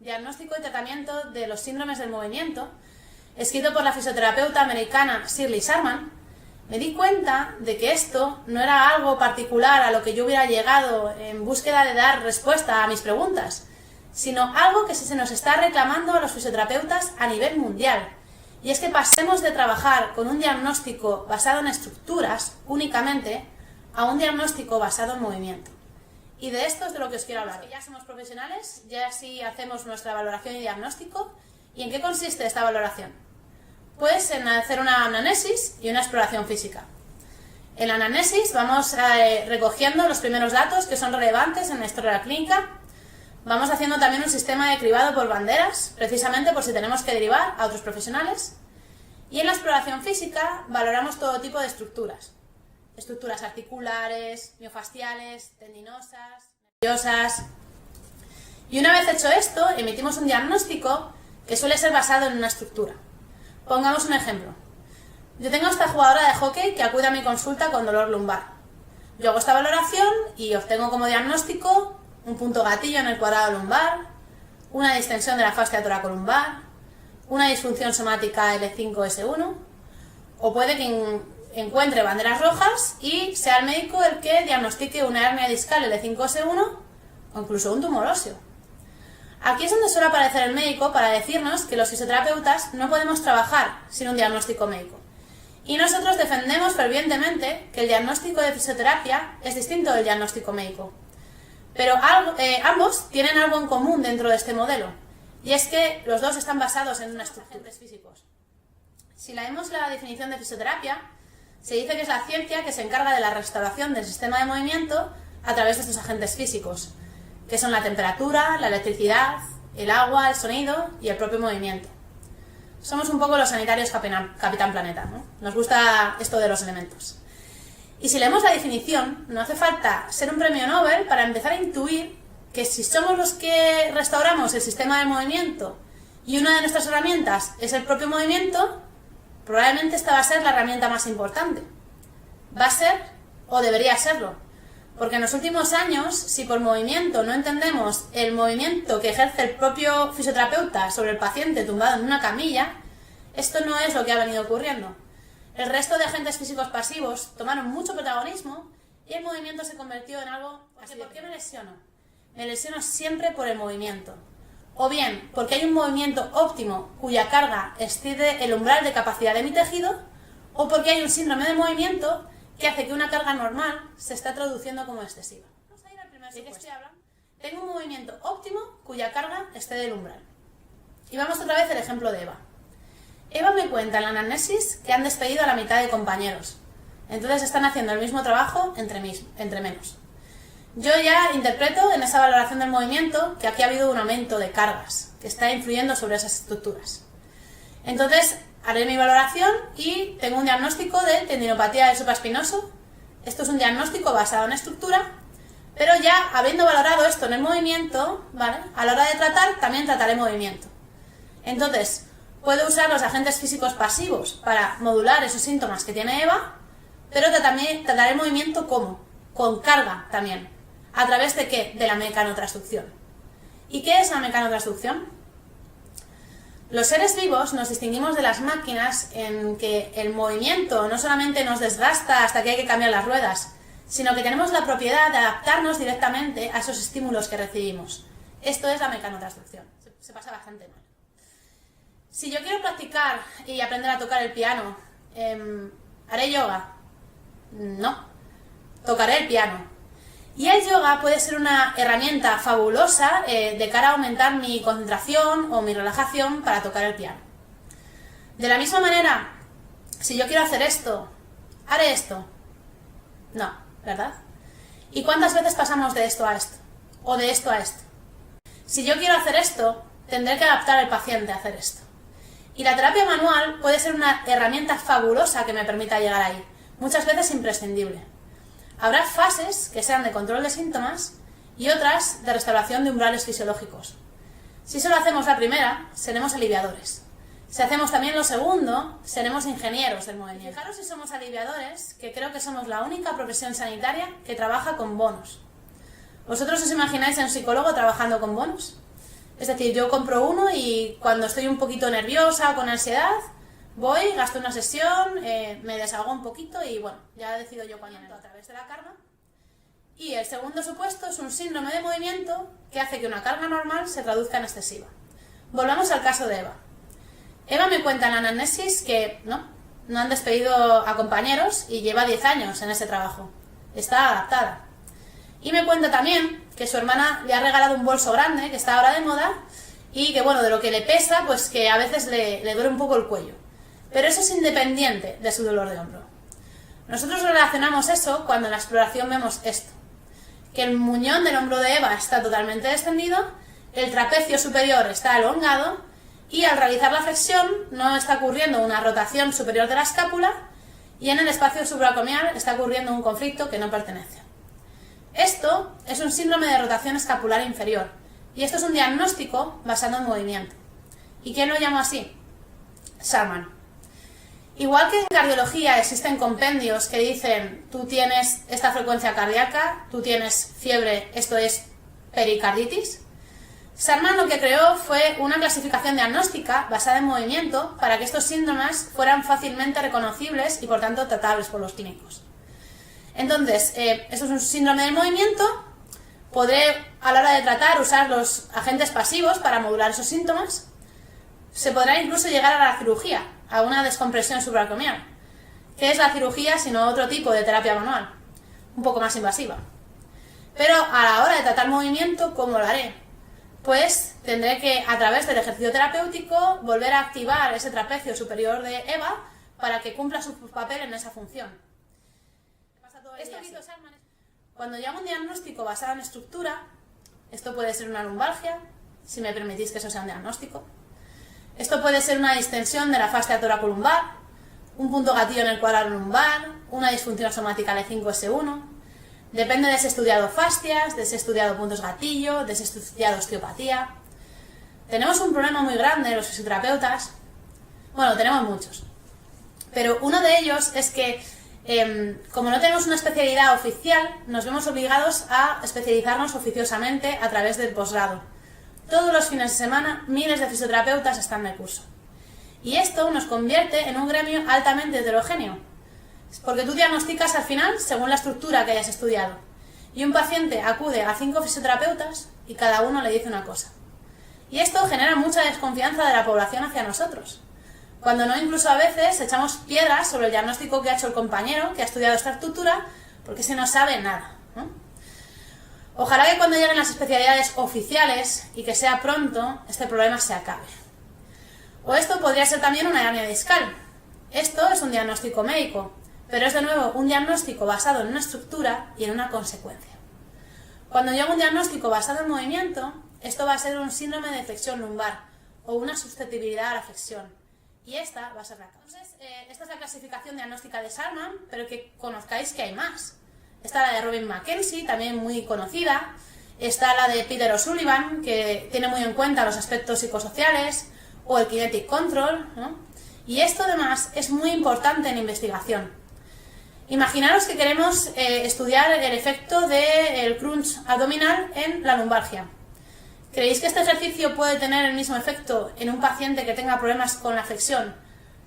Diagnóstico y tratamiento de los síndromes del movimiento, escrito por la fisioterapeuta americana Shirley Sharman, me di cuenta de que esto no era algo particular a lo que yo hubiera llegado en búsqueda de dar respuesta a mis preguntas, sino algo que se nos está reclamando a los fisioterapeutas a nivel mundial. Y es que pasemos de trabajar con un diagnóstico basado en estructuras únicamente a un diagnóstico basado en movimiento. Y de esto es de lo que os quiero hablar. Ya somos profesionales, ya sí hacemos nuestra valoración y diagnóstico. ¿Y en qué consiste esta valoración? Pues en hacer una anamnesis y una exploración física. En la anamnesis vamos recogiendo los primeros datos que son relevantes en la historia clínica. Vamos haciendo también un sistema de cribado por banderas, precisamente por si tenemos que derivar a otros profesionales. Y en la exploración física valoramos todo tipo de estructuras. Estructuras articulares, miofasciales, tendinosas, nerviosas. Y una vez hecho esto, emitimos un diagnóstico que suele ser basado en una estructura. Pongamos un ejemplo. Yo tengo a esta jugadora de hockey que acude a mi consulta con dolor lumbar. Yo hago esta valoración y obtengo como diagnóstico un punto gatillo en el cuadrado lumbar, una distensión de la fascia toracolumbar, una disfunción somática L5-S1, o puede que encuentre banderas rojas y sea el médico el que diagnostique una hernia discal L5-S1 o incluso un tumor óseo. Aquí es donde suele aparecer el médico para decirnos que los fisioterapeutas no podemos trabajar sin un diagnóstico médico. Y nosotros defendemos fervientemente que el diagnóstico de fisioterapia es distinto del diagnóstico médico. Pero ambos tienen algo en común dentro de este modelo, y es que los dos están basados en unos agentes físicos. Si leemos la definición de fisioterapia, se dice que es la ciencia que se encarga de la restauración del sistema de movimiento a través de estos agentes físicos, que son la temperatura, la electricidad, el agua, el sonido y el propio movimiento. Somos un poco los sanitarios Capitán Planeta, ¿no? Nos gusta esto de los elementos. Y si leemos la definición, no hace falta ser un premio Nobel para empezar a intuir que si somos los que restauramos el sistema de movimiento y una de nuestras herramientas es el propio movimiento, probablemente esta va a ser la herramienta más importante. Va a ser, o debería serlo, porque en los últimos años, si por movimiento no entendemos el movimiento que ejerce el propio fisioterapeuta sobre el paciente tumbado en una camilla, esto no es lo que ha venido ocurriendo. El resto de agentes físicos pasivos tomaron mucho protagonismo y el movimiento se convirtió en algo así. ¿Por qué me lesiono? Me lesiono siempre por el movimiento. O bien porque hay un movimiento óptimo cuya carga excede el umbral de capacidad de mi tejido, o porque hay un síndrome de movimiento que hace que una carga normal se está traduciendo como excesiva. Vamos a ir al primer supuesto. ¿De qué estoy hablando? Tengo un movimiento óptimo cuya carga excede el umbral. Y vamos otra vez al ejemplo de Eva. Eva me cuenta en la anamnesis que han despedido a la mitad de compañeros. Entonces están haciendo el mismo trabajo entre menos. Yo ya interpreto en esa valoración del movimiento que aquí ha habido un aumento de cargas que está influyendo sobre esas estructuras. Entonces haré mi valoración y tengo un diagnóstico de tendinopatía del supraespinoso. Esto es un diagnóstico basado en estructura, pero ya habiendo valorado esto en el movimiento, ¿vale? A la hora de tratar también trataré movimiento. Entonces, puedo usar los agentes físicos pasivos para modular esos síntomas que tiene Eva, pero también trataré el movimiento ¿cómo? Con carga también. ¿A través de qué? De la mecanotransducción. ¿Y qué es la mecanotransducción? Los seres vivos nos distinguimos de las máquinas en que el movimiento no solamente nos desgasta hasta que hay que cambiar las ruedas, sino que tenemos la propiedad de adaptarnos directamente a esos estímulos que recibimos. Esto es la mecanotransducción. Se pasa bastante mal. Si yo quiero practicar y aprender a tocar el piano, ¿haré yoga? No. Tocaré el piano. Y el yoga puede ser una herramienta fabulosa de cara a aumentar mi concentración o mi relajación para tocar el piano. De la misma manera, si yo quiero hacer esto, ¿haré esto? No, ¿verdad? ¿Y cuántas veces pasamos de esto a esto? O de esto a esto. Si yo quiero hacer esto, tendré que adaptar al paciente a hacer esto. Y la terapia manual puede ser una herramienta fabulosa que me permita llegar ahí, muchas veces imprescindible. Habrá fases que sean de control de síntomas y otras de restauración de umbrales fisiológicos. Si solo hacemos la primera, seremos aliviadores. Si hacemos también lo segundo, seremos ingenieros del movimiento. Fijaros si somos aliviadores, que creo que somos la única profesión sanitaria que trabaja con bonos. ¿Vosotros os imagináis a un psicólogo trabajando con bonos? Es decir, yo compro uno y cuando estoy un poquito nerviosa o con ansiedad, voy, gasto una sesión, me desahogo un poquito y bueno, ya decido yo cuándo entro a través de la carga. Y el segundo supuesto es un síndrome de movimiento que hace que una carga normal se traduzca en excesiva. Volvamos al caso de Eva. Eva me cuenta en la anamnesis que no han despedido a compañeros y lleva 10 años en ese trabajo. Está adaptada. Y me cuenta también que su hermana le ha regalado un bolso grande, que está ahora de moda, y que bueno, de lo que le pesa, pues que a veces le duele un poco el cuello. Pero eso es independiente de su dolor de hombro. Nosotros relacionamos eso cuando en la exploración vemos esto. Que el muñón del hombro de Eva está totalmente descendido, el trapecio superior está elongado y al realizar la flexión no está ocurriendo una rotación superior de la escápula y en el espacio supracomial está ocurriendo un conflicto que no pertenece. Esto es un síndrome de rotación escapular inferior y esto es un diagnóstico basado en movimiento. ¿Y quién lo llama así? Sharman. Igual que en cardiología existen compendios que dicen tú tienes esta frecuencia cardíaca, tú tienes fiebre, esto es pericarditis, Sharman lo que creó fue una clasificación diagnóstica basada en movimiento para que estos síndromes fueran fácilmente reconocibles y por tanto tratables por los clínicos. Entonces, esto es un síndrome del movimiento, podré a la hora de tratar usar los agentes pasivos para modular esos síntomas, se podrá incluso llegar a la cirugía, a una descompresión supracomial. ¿Qué es la cirugía sino otro tipo de terapia manual? Un poco más invasiva. Pero a la hora de tratar movimiento, ¿cómo lo haré? Pues tendré que, a través del ejercicio terapéutico, volver a activar ese trapecio superior de Eva para que cumpla su papel en esa función. Cuando yo hago un diagnóstico basado en estructura, esto puede ser una lumbalgia, si me permitís que eso sea un diagnóstico. Esto puede ser una distensión de la fascia toracolumbar, un punto gatillo en el cuadrado lumbar, una disfunción somática L5S1. Depende de si he estudiado fascias, de si he estudiado puntos gatillo, de si he estudiado osteopatía. Tenemos un problema muy grande los fisioterapeutas. Bueno, tenemos muchos. Pero uno de ellos es que, como no tenemos una especialidad oficial, nos vemos obligados a especializarnos oficiosamente a través del posgrado. Todos los fines de semana, miles de fisioterapeutas están de curso. Y esto nos convierte en un gremio altamente heterogéneo, porque tú diagnosticas al final según la estructura que hayas estudiado. Y un paciente acude a 5 fisioterapeutas y cada uno le dice una cosa. Y esto genera mucha desconfianza de la población hacia nosotros. Cuando no, incluso a veces echamos piedras sobre el diagnóstico que ha hecho el compañero que ha estudiado esta estructura, porque se no sabe nada, ¿no? Ojalá que cuando lleguen las especialidades oficiales y que sea pronto, este problema se acabe. O esto podría ser también una hernia discal. Esto es un diagnóstico médico, pero es de nuevo un diagnóstico basado en una estructura y en una consecuencia. Cuando yo hago un diagnóstico basado en movimiento, esto va a ser un síndrome de flexión lumbar o una susceptibilidad a la flexión. Y esta va a ser la causa. Entonces, esta es la clasificación diagnóstica de Sharman, pero que conozcáis que hay más. Está la de Robin McKenzie, también muy conocida. Está la de Peter O'Sullivan, que tiene muy en cuenta los aspectos psicosociales, o el Kinetic Control, ¿no? Y esto además es muy importante en investigación. Imaginaros que queremos estudiar el efecto del crunch abdominal en la lumbalgia. ¿Creéis que este ejercicio puede tener el mismo efecto en un paciente que tenga problemas con la flexión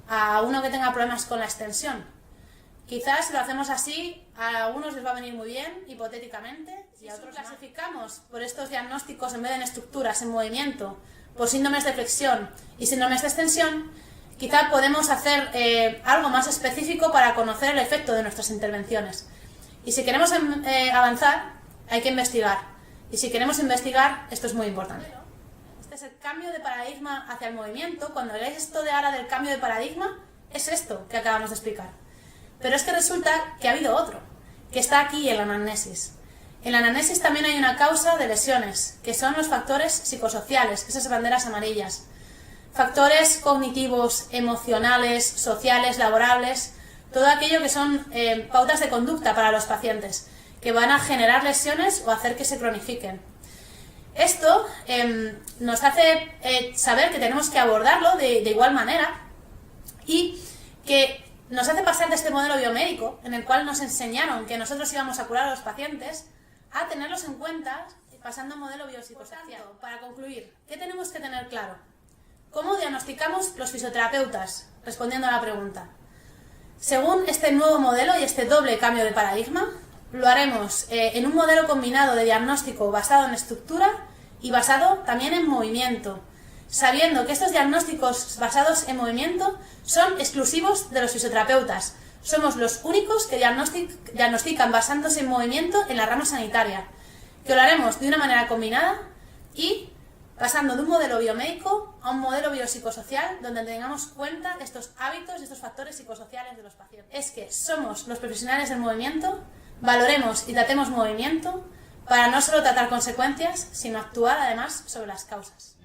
a uno que tenga problemas con la extensión? Quizás si lo hacemos así, a algunos les va a venir muy bien, hipotéticamente, y a otros clasificamos por estos diagnósticos en vez de en estructuras, en movimiento, por síndromes de flexión y síndromes de extensión, quizá podemos hacer algo más específico para conocer el efecto de nuestras intervenciones. Y si queremos avanzar, hay que investigar. Y si queremos investigar, esto es muy importante. Este es el cambio de paradigma hacia el movimiento. Cuando veáis esto de ahora del cambio de paradigma, es esto que acabamos de explicar. Pero es que resulta que ha habido otro, que está aquí en la anamnesis. En la anamnesis también hay una causa de lesiones, que son los factores psicosociales, esas banderas amarillas. Factores cognitivos, emocionales, sociales, laborables, todo aquello que son pautas de conducta para los pacientes, que van a generar lesiones o hacer que se cronifiquen. Esto nos hace saber que tenemos que abordarlo de igual manera y que nos hace pasar de este modelo biomédico, en el cual nos enseñaron que nosotros íbamos a curar a los pacientes, a tenerlos en cuenta pasando a modelo biopsicosocial. Para concluir, ¿qué tenemos que tener claro? ¿Cómo diagnosticamos los fisioterapeutas? Respondiendo a la pregunta. Según este nuevo modelo y este doble cambio de paradigma, lo haremos en un modelo combinado de diagnóstico basado en estructura y basado también en movimiento, sabiendo que estos diagnósticos basados en movimiento son exclusivos de los fisioterapeutas. Somos los únicos que diagnostican basándose en movimiento en la rama sanitaria, que lo haremos de una manera combinada y pasando de un modelo biomédico a un modelo biopsicosocial donde tengamos cuenta de estos hábitos y estos factores psicosociales de los pacientes. Es que somos los profesionales del movimiento, valoremos y tratemos movimiento para no solo tratar consecuencias, sino actuar además sobre las causas.